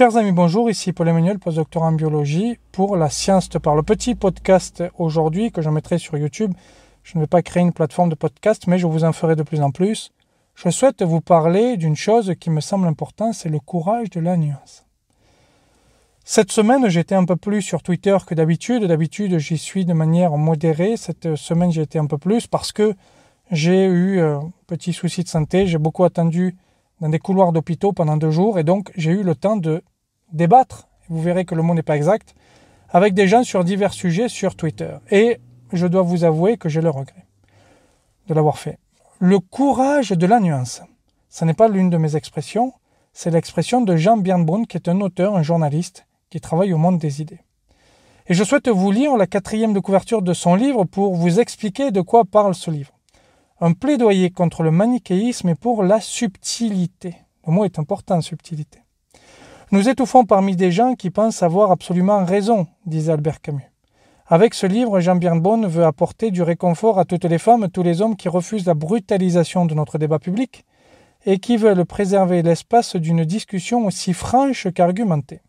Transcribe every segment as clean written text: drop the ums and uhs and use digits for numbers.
Chers amis, bonjour, ici Paul-Emmanuel, postdoctorat en biologie pour La Science te parle. Petit podcast aujourd'hui que je mettrai sur YouTube. Je ne vais pas créer une plateforme de podcast, mais je vous en ferai de plus en plus. Je souhaite vous parler d'une chose qui me semble importante, c'est le courage de la nuance. Cette semaine, j'étais un peu plus sur Twitter que d'habitude. D'habitude, j'y suis de manière modérée. Cette semaine, j'ai été un peu plus parce que j'ai eu un petit souci de santé. J'ai beaucoup attendu dans des couloirs d'hôpitaux pendant 2 jours et donc j'ai eu le temps de débattre, vous verrez que le mot n'est pas exact, avec des gens sur divers sujets sur Twitter. Et je dois vous avouer que j'ai le regret de l'avoir fait. Le courage de la nuance, ce n'est pas l'une de mes expressions, c'est l'expression de Jean Birnbaum, qui est un auteur, un journaliste, qui travaille au monde des idées. Et je souhaite vous lire la 4e de couverture de son livre pour vous expliquer de quoi parle ce livre. Un plaidoyer contre le manichéisme et pour la subtilité. Le mot est important, subtilité. Nous étouffons parmi des gens qui pensent avoir absolument raison, disait Albert Camus. Avec ce livre, Jean Birnbaum veut apporter du réconfort à toutes les femmes, tous les hommes qui refusent la brutalisation de notre débat public et qui veulent préserver l'espace d'une discussion aussi franche qu'argumentée.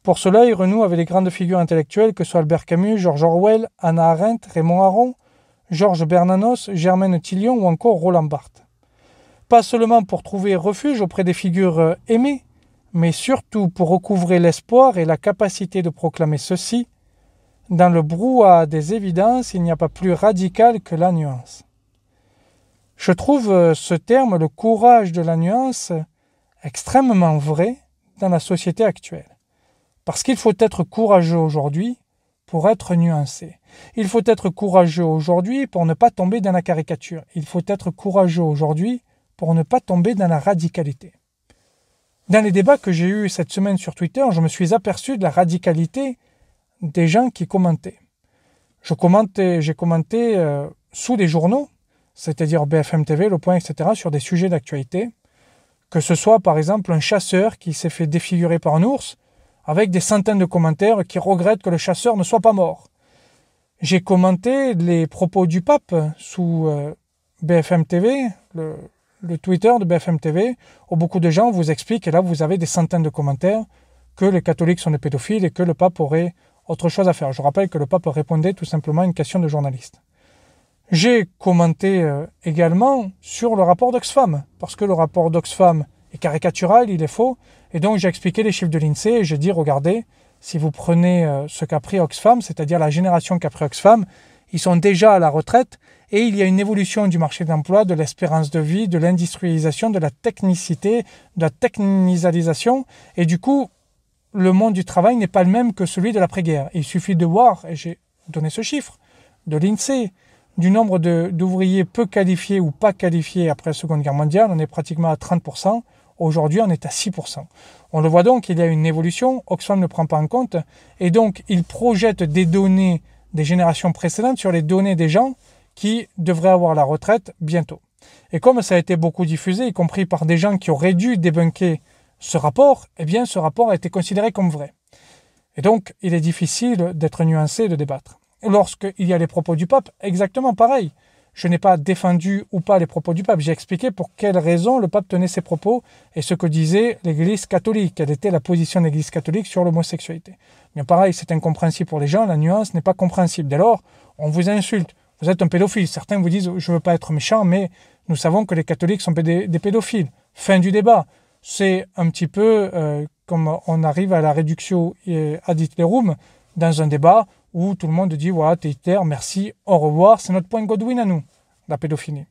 Pour cela, il renoue avec les grandes figures intellectuelles que soient Albert Camus, George Orwell, Hannah Arendt, Raymond Aron, Georges Bernanos, Germaine Tillion ou encore Roland Barthes. Pas seulement pour trouver refuge auprès des figures aimées, mais surtout pour recouvrer l'espoir et la capacité de proclamer ceci. Dans le brouhaha des évidences, il n'y a pas plus radical que la nuance. Je trouve ce terme, le courage de la nuance, extrêmement vrai dans la société actuelle. Parce qu'il faut être courageux aujourd'hui pour être nuancé. Il faut être courageux aujourd'hui pour ne pas tomber dans la caricature. Il faut être courageux aujourd'hui pour ne pas tomber dans la radicalité. Dans les débats que j'ai eus cette semaine sur Twitter, je me suis aperçu de la radicalité des gens qui commentaient. J'ai commenté sous les journaux, c'est-à-dire BFM TV, Le Point, etc., sur des sujets d'actualité, que ce soit par exemple un chasseur qui s'est fait défigurer par un ours, avec des centaines de commentaires qui regrettent que le chasseur ne soit pas mort. J'ai commenté les propos du pape sous BFM TV, le Twitter de BFM TV, où beaucoup de gens vous expliquent, et là vous avez des centaines de commentaires, que les catholiques sont des pédophiles et que le pape aurait autre chose à faire. Je rappelle que le pape répondait tout simplement à une question de journaliste. J'ai commenté également sur le rapport d'Oxfam, parce que le rapport d'Oxfam est caricatural, il est faux, et donc j'ai expliqué les chiffres de l'INSEE et j'ai dit, regardez, si vous prenez ce qu'a pris Oxfam, c'est-à-dire la génération qu'a pris Oxfam, ils sont déjà à la retraite et il y a une évolution du marché de l'emploi, de l'espérance de vie, de l'industrialisation, de la technicité, de la technisalisation, et du coup, le monde du travail n'est pas le même que celui de l'après-guerre. Il suffit de voir, et j'ai donné ce chiffre, de l'INSEE, du nombre d'ouvriers peu qualifiés ou pas qualifiés après la Seconde Guerre mondiale, on est pratiquement à 30%. Aujourd'hui, on est à 6%. On le voit donc, il y a une évolution, Oxfam ne prend pas en compte, et donc il projette des données des générations précédentes sur les données des gens qui devraient avoir la retraite bientôt. Et comme ça a été beaucoup diffusé, y compris par des gens qui auraient dû débunker ce rapport, eh bien ce rapport a été considéré comme vrai. Et donc, il est difficile d'être nuancé et de débattre. Lorsqu'il y a les propos du pape, exactement pareil. Je n'ai pas défendu ou pas les propos du pape. J'ai expliqué pour quelles raisons le pape tenait ses propos et ce que disait l'Église catholique, quelle était la position de l'Église catholique sur l'homosexualité. Mais pareil, c'est incompréhensible pour les gens, la nuance n'est pas compréhensible. Dès lors, on vous insulte, vous êtes un pédophile. Certains vous disent, je ne veux pas être méchant, mais nous savons que les catholiques sont des pédophiles. Fin du débat. C'est un petit peu comme on arrive à la réduction ad litterum dans un débat où tout le monde dit « voilà, t'es Hitler, merci, au revoir », c'est notre point Godwin à nous, la pédophilie.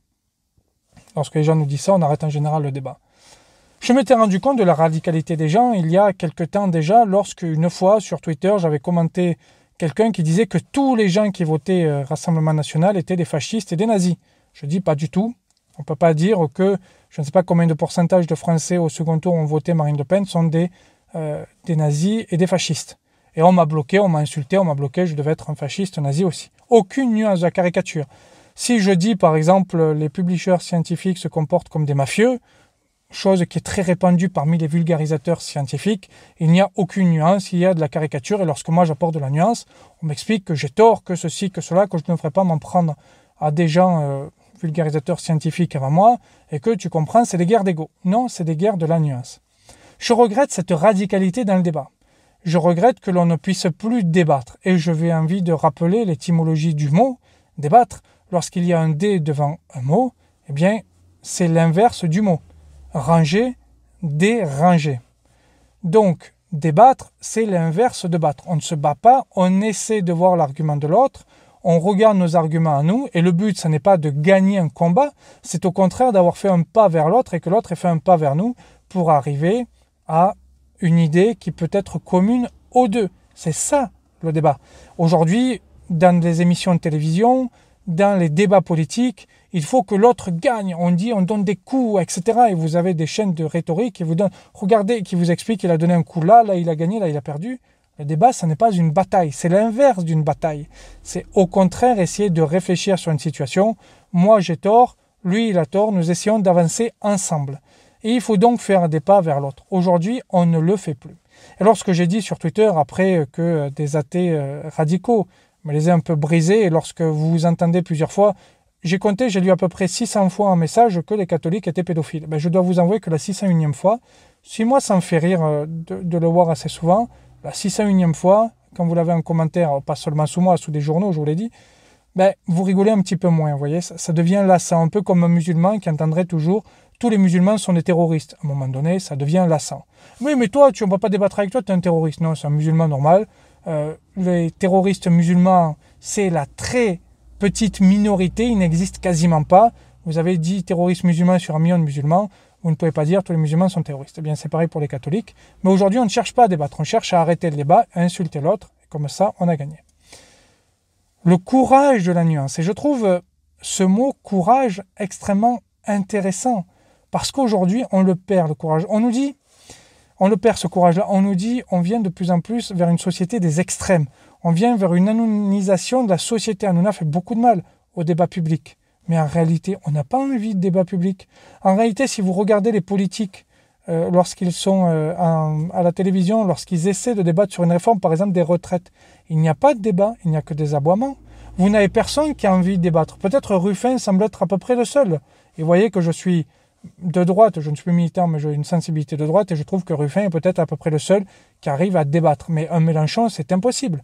Lorsque les gens nous disent ça, on arrête en général le débat. Je m'étais rendu compte de la radicalité des gens il y a quelque temps déjà, lorsque une fois sur Twitter, j'avais commenté quelqu'un qui disait que tous les gens qui votaient Rassemblement National étaient des fascistes et des nazis. Je dis pas du tout. On ne peut pas dire que je ne sais pas combien de pourcentage de Français au second tour ont voté Marine Le Pen sont des nazis et des fascistes. Et on m'a bloqué, on m'a insulté, on m'a bloqué, je devais être un fasciste, un nazi aussi. Aucune nuance de la caricature. Si je dis par exemple les publishers scientifiques se comportent comme des mafieux, chose qui est très répandue parmi les vulgarisateurs scientifiques, il n'y a aucune nuance, il y a de la caricature et lorsque moi j'apporte de la nuance, on m'explique que j'ai tort, que ceci, que cela, que je ne devrais pas m'en prendre à des gens vulgarisateurs scientifiques avant moi et que tu comprends, c'est des guerres d'ego. Non, c'est des guerres de la nuance. Je regrette cette radicalité dans le débat. Je regrette que l'on ne puisse plus débattre. Et je vais envie de rappeler l'étymologie du mot « débattre ». Lorsqu'il y a un « dé » devant un mot, eh bien, c'est l'inverse du mot. Ranger, déranger. Donc, débattre, c'est l'inverse de battre. On ne se bat pas, on essaie de voir l'argument de l'autre, on regarde nos arguments à nous, et le but, ce n'est pas de gagner un combat, c'est au contraire d'avoir fait un pas vers l'autre et que l'autre ait fait un pas vers nous pour arriver à une idée qui peut être commune aux deux. C'est ça, le débat. Aujourd'hui, dans les émissions de télévision, dans les débats politiques, il faut que l'autre gagne. On dit, on donne des coups, etc. Et vous avez des chaînes de rhétorique qui vous donnent, regardez, qui vous expliquent qu'il a donné un coup là, là il a gagné, là il a perdu. Le débat, ce n'est pas une bataille, c'est l'inverse d'une bataille. C'est au contraire essayer de réfléchir sur une situation. Moi j'ai tort, lui il a tort, nous essayons d'avancer ensemble. Et il faut donc faire des pas vers l'autre. Aujourd'hui, on ne le fait plus. Et lorsque j'ai dit sur Twitter, après que des athées radicaux me les aient un peu brisés, et lorsque vous entendez plusieurs fois, j'ai compté, j'ai lu à peu près 600 fois un message que les catholiques étaient pédophiles. Je dois vous avouer que la 601e fois, si moi ça me fait rire de le voir assez souvent, la 601e fois, quand vous l'avez en commentaire, pas seulement sous moi, sous des journaux, je vous l'ai dit, vous rigolez un petit peu moins, vous voyez, ça devient lassant, un peu comme un musulman qui entendrait toujours « tous les musulmans sont des terroristes ». À un moment donné, ça devient lassant. « Oui, mais toi, on ne va pas débattre avec toi, tu es un terroriste ». Non, c'est un musulman normal. Les terroristes musulmans, c'est la très petite minorité, il n'existe quasiment pas. Vous avez dit terroristes musulmans sur 1 million de musulmans, vous ne pouvez pas dire tous les musulmans sont terroristes. Eh bien, c'est pareil pour les catholiques. Mais aujourd'hui, on ne cherche pas à débattre, on cherche à arrêter le débat, à insulter l'autre, et comme ça, on a gagné. Le courage de la nuance. Et je trouve ce mot courage extrêmement intéressant, parce qu'aujourd'hui, on le perd, le courage. On nous dit, on le perd ce courage-là, on nous dit, on vient de plus en plus vers une société des extrêmes. On vient vers une anonymisation de la société. On nous a fait beaucoup de mal au débat public. Mais en réalité, on n'a pas envie de débat public. En réalité, si vous regardez les politiques, lorsqu'ils sont à la télévision, lorsqu'ils essaient de débattre sur une réforme, par exemple des retraites, il n'y a pas de débat, il n'y a que des aboiements. Vous n'avez personne qui a envie de débattre. Peut-être Ruffin semble être à peu près le seul. Et vous voyez que je suis de droite, je ne suis plus militant, mais j'ai une sensibilité de droite, et je trouve que Ruffin est peut-être à peu près le seul qui arrive à débattre. Mais un Mélenchon, c'est impossible.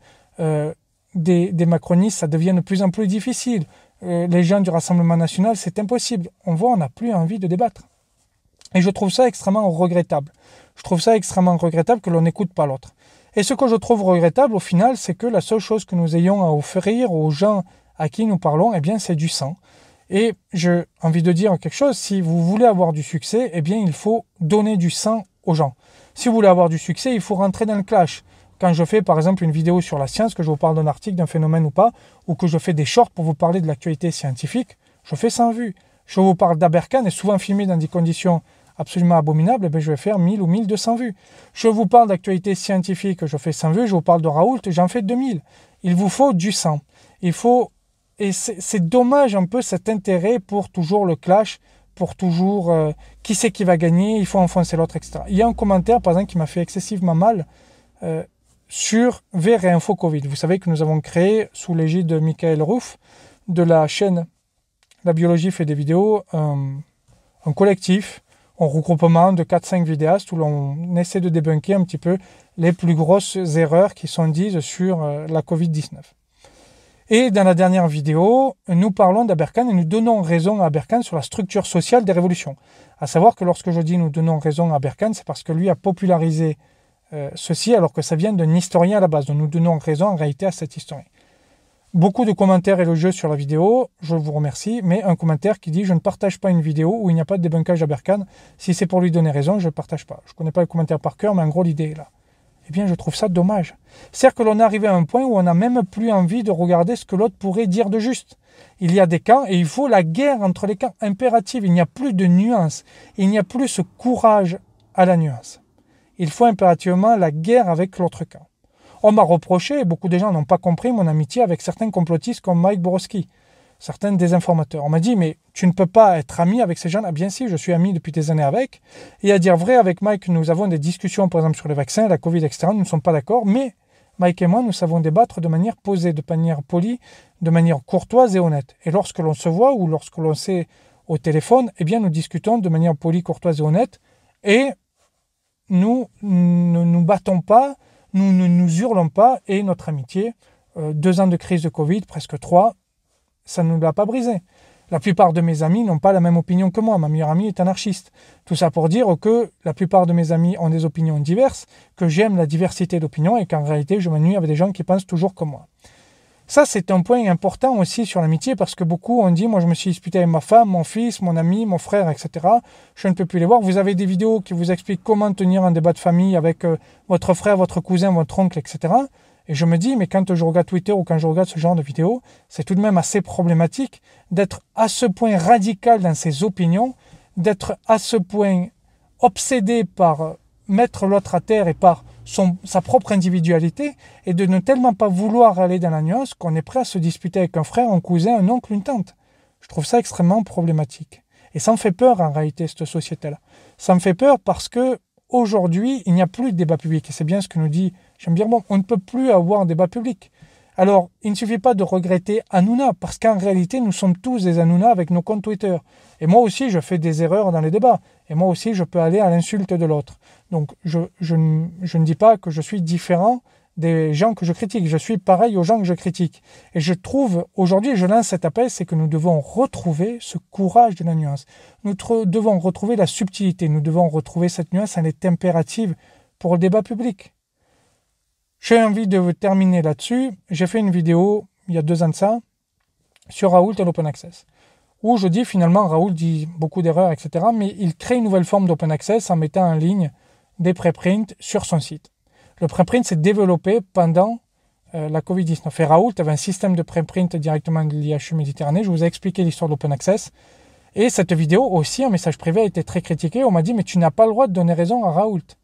Des macronistes, ça devient de plus en plus difficile. Les gens du Rassemblement national, c'est impossible. On voit, on n'a plus envie de débattre. Et je trouve ça extrêmement regrettable. Je trouve ça extrêmement regrettable que l'on n'écoute pas l'autre. Et ce que je trouve regrettable, au final, c'est que la seule chose que nous ayons à offrir aux gens à qui nous parlons, eh bien, c'est du sang. Et j'ai envie de dire quelque chose, si vous voulez avoir du succès, eh bien, il faut donner du sang aux gens. Si vous voulez avoir du succès, il faut rentrer dans le clash. Quand je fais par exemple une vidéo sur la science, que je vous parle d'un article, d'un phénomène ou pas, ou que je fais des shorts pour vous parler de l'actualité scientifique, je fais 100 vues. Je vous parle d'Aberkan, et souvent filmé dans des conditions absolument abominables, eh bien, je vais faire 1000 ou 1200 vues. Je vous parle d'actualité scientifique, je fais 100 vues, je vous parle de Raoult, j'en fais 2000. Il vous faut du sang. Il faut... Et c'est dommage un peu cet intérêt pour toujours le clash, pour toujours qui c'est qui va gagner, il faut enfoncer l'autre, etc. Il y a un commentaire, par exemple, qui m'a fait excessivement mal, sur VR et Info Covid. Vous savez que nous avons créé, sous l'égide de Michael Ruff, de la chaîne La Biologie fait des vidéos, un collectif, un regroupement de 4-5 vidéastes où l'on essaie de débunker un petit peu les plus grosses erreurs qui sont dites sur la Covid-19. Et dans la dernière vidéo, nous parlons d'Aberkan et nous donnons raison à Aberkan sur la structure sociale des révolutions. À savoir que lorsque je dis nous donnons raison à Aberkan, c'est parce que lui a popularisé ceci alors que ça vient d'un historien à la base. Donc nous donnons raison en réalité à cet historien. Beaucoup de commentaires élogieux sur la vidéo, je vous remercie, mais un commentaire qui dit « Je ne partage pas une vidéo où il n'y a pas de débunkage d'Aberkan. Si c'est pour lui donner raison, je ne partage pas. » Je ne connais pas le commentaire par cœur, mais en gros l'idée est là. Eh bien, je trouve ça dommage. C'est-à-dire que l'on est arrivé à un point où on n'a même plus envie de regarder ce que l'autre pourrait dire de juste. Il y a des camps et il faut la guerre entre les camps impérative. Il n'y a plus de nuance. Il n'y a plus ce courage à la nuance. Il faut impérativement la guerre avec l'autre camp. On m'a reproché, et beaucoup de gens n'ont pas compris mon amitié avec certains complotistes comme Mike Borowski, certains désinformateurs. On m'a dit, mais tu ne peux pas être ami avec ces gens-là. Bien si, je suis ami depuis des années avec. Et à dire vrai, avec Mike, nous avons des discussions, par exemple, sur les vaccins, la Covid, etc. Nous ne sommes pas d'accord, mais Mike et moi, nous savons débattre de manière posée, de manière polie, de manière courtoise et honnête. Et lorsque l'on se voit ou lorsque l'on s'est au téléphone, eh bien, nous discutons de manière polie, courtoise et honnête. Et nous ne nous battons pas, nous ne nous hurlons pas, et notre amitié, 2 ans de crise de Covid, presque 3, ça ne nous l'a pas brisé. La plupart de mes amis n'ont pas la même opinion que moi. Ma meilleure amie est anarchiste. Tout ça pour dire que la plupart de mes amis ont des opinions diverses, que j'aime la diversité d'opinions et qu'en réalité, je m'ennuie avec des gens qui pensent toujours comme moi. Ça, c'est un point important aussi sur l'amitié parce que beaucoup ont dit, moi je me suis disputé avec ma femme, mon fils, mon ami, mon frère, etc. Je ne peux plus les voir. Vous avez des vidéos qui vous expliquent comment tenir un débat de famille avec votre frère, votre cousin, votre oncle, etc. Et je me dis, mais quand je regarde Twitter ou quand je regarde ce genre de vidéos, c'est tout de même assez problématique d'être à ce point radical dans ses opinions, d'être à ce point obsédé par mettre l'autre à terre et par sa propre individualité, et de ne tellement pas vouloir aller dans la nuance qu'on est prêt à se disputer avec un frère, un cousin, un oncle, une tante. Je trouve ça extrêmement problématique. Et ça me fait peur en réalité, cette société-là. Ça me fait peur parce que aujourd'hui, il n'y a plus de débat public. Et c'est bien ce que nous dit Jean-Pierre. Bon, on ne peut plus avoir un débat public. Alors, il ne suffit pas de regretter Hanouna, parce qu'en réalité, nous sommes tous des Hanouna avec nos comptes Twitter. Et moi aussi, je fais des erreurs dans les débats. Et moi aussi, je peux aller à l'insulte de l'autre. Donc, je ne dis pas que je suis différent des gens que je critique. Je suis pareil aux gens que je critique. Et je trouve, aujourd'hui, je lance cet appel, c'est que nous devons retrouver ce courage de la nuance. Nous devons retrouver la subtilité. Nous devons retrouver cette nuance, elle est impérative pour le débat public. J'ai envie de terminer là-dessus. J'ai fait une vidéo, il y a 2 ans de ça, sur Raoult et l'Open Access, où je dis finalement, Raoult dit beaucoup d'erreurs, etc., mais il crée une nouvelle forme d'Open Access en mettant en ligne des préprints sur son site. Le préprint s'est développé pendant la Covid-19. Et Raoult avait un système de préprint directement de l'IHU Méditerranée. Je vous ai expliqué l'histoire de l'Open Access. Et cette vidéo aussi, en message privé, a été très critiquée. On m'a dit, mais tu n'as pas le droit de donner raison à Raoult.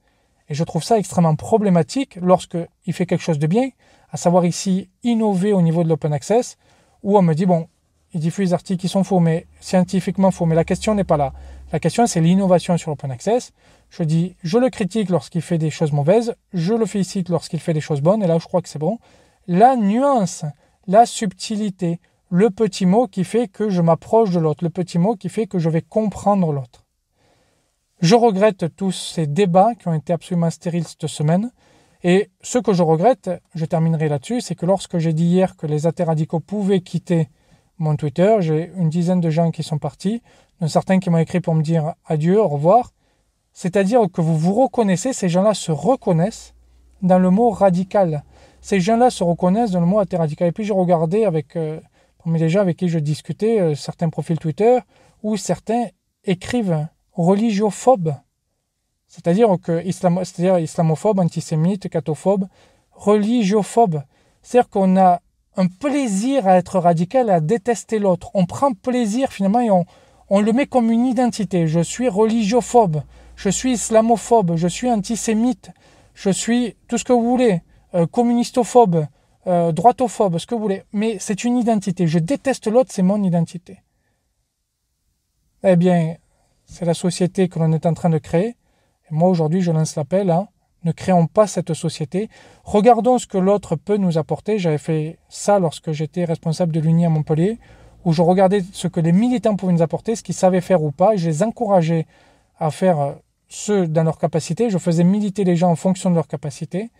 Et je trouve ça extrêmement problématique lorsqu'il fait quelque chose de bien, à savoir ici innover au niveau de l'Open Access, où on me dit, bon, il diffuse des articles qui sont faux, mais scientifiquement faux, mais la question n'est pas là. La question, c'est l'innovation sur l'Open Access. Je dis, je le critique lorsqu'il fait des choses mauvaises, je le félicite lorsqu'il fait des choses bonnes, et là, je crois que c'est bon. La nuance, la subtilité, le petit mot qui fait que je m'approche de l'autre, le petit mot qui fait que je vais comprendre l'autre. Je regrette tous ces débats qui ont été absolument stériles cette semaine. Et ce que je regrette, je terminerai là-dessus, c'est que lorsque j'ai dit hier que les athées radicaux pouvaient quitter mon Twitter, j'ai une dizaine de gens qui sont partis, dont certains qui m'ont écrit pour me dire adieu, au revoir. C'est-à-dire que vous vous reconnaissez, ces gens-là se reconnaissent dans le mot radical. Ces gens-là se reconnaissent dans le mot athée radical. Et puis j'ai regardé parmi les gens avec qui je discutais, certains profils Twitter, où certains écrivent religiophobes, c'est-à-dire islamophobe, antisémite, cathophobe, religiophobe. C'est-à-dire qu'on a un plaisir à être radical, à détester l'autre. On prend plaisir finalement et on le met comme une identité. Je suis religiophobe, je suis islamophobe, je suis antisémite, je suis tout ce que vous voulez, communistophobe, droitophobe, ce que vous voulez. Mais c'est une identité. Je déteste l'autre, c'est mon identité. Eh bien, c'est la société que l'on est en train de créer. Et moi, aujourd'hui, je lance l'appel, ne créons pas cette société. Regardons ce que l'autre peut nous apporter. J'avais fait ça lorsque j'étais responsable de l'Uni à Montpellier, où je regardais ce que les militants pouvaient nous apporter, ce qu'ils savaient faire ou pas. Je les encourageais à faire ce dans leur capacité. Je faisais militer les gens en fonction de leur capacité.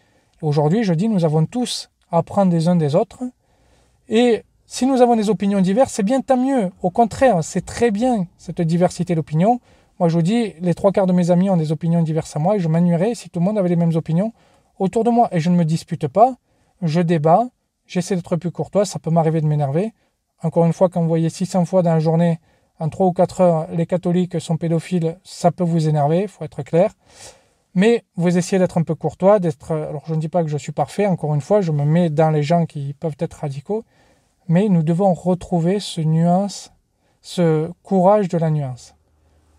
Et aujourd'hui, je dis, nous avons tous à apprendre des uns des autres. Et si nous avons des opinions diverses, c'est bien, tant mieux. Au contraire, c'est très bien cette diversité d'opinions. Moi, je vous dis, les 3/4 de mes amis ont des opinions diverses à moi et je m'ennuierais si tout le monde avait les mêmes opinions autour de moi. Et je ne me dispute pas, je débat, j'essaie d'être plus courtois, ça peut m'arriver de m'énerver. Encore une fois, quand vous voyez 600 fois dans la journée, en 3 ou 4 heures, les catholiques sont pédophiles, ça peut vous énerver, il faut être clair. Mais vous essayez d'être un peu courtois, alors je ne dis pas que je suis parfait, encore une fois, je me mets dans les gens qui peuvent être radicaux. Mais nous devons retrouver ce courage de la nuance.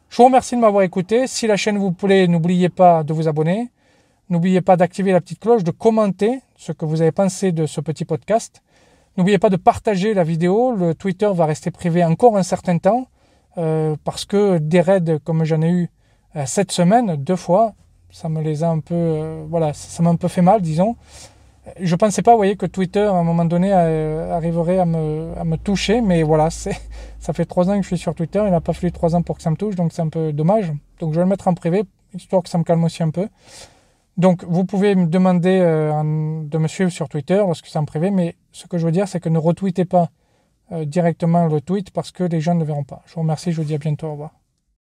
Je vous remercie de m'avoir écouté. Si la chaîne vous plaît, n'oubliez pas de vous abonner. N'oubliez pas d'activer la petite cloche, de commenter ce que vous avez pensé de ce petit podcast. N'oubliez pas de partager la vidéo. Le Twitter va rester privé encore un certain temps parce que des raids comme j'en ai eu cette semaine, 2 fois, ça me les a un peu, ça m'a un peu fait mal, disons. Je ne pensais pas, vous voyez, que Twitter, à un moment donné, arriverait à me toucher. Mais voilà, ça fait 3 ans que je suis sur Twitter. Il n'a pas fallu 3 ans pour que ça me touche, donc c'est un peu dommage. Donc je vais le mettre en privé, histoire que ça me calme aussi un peu. Donc, vous pouvez me demander de me suivre sur Twitter lorsque c'est en privé, mais ce que je veux dire, c'est que ne retweetez pas directement le tweet parce que les gens ne le verront pas. Je vous remercie, je vous dis à bientôt, au revoir.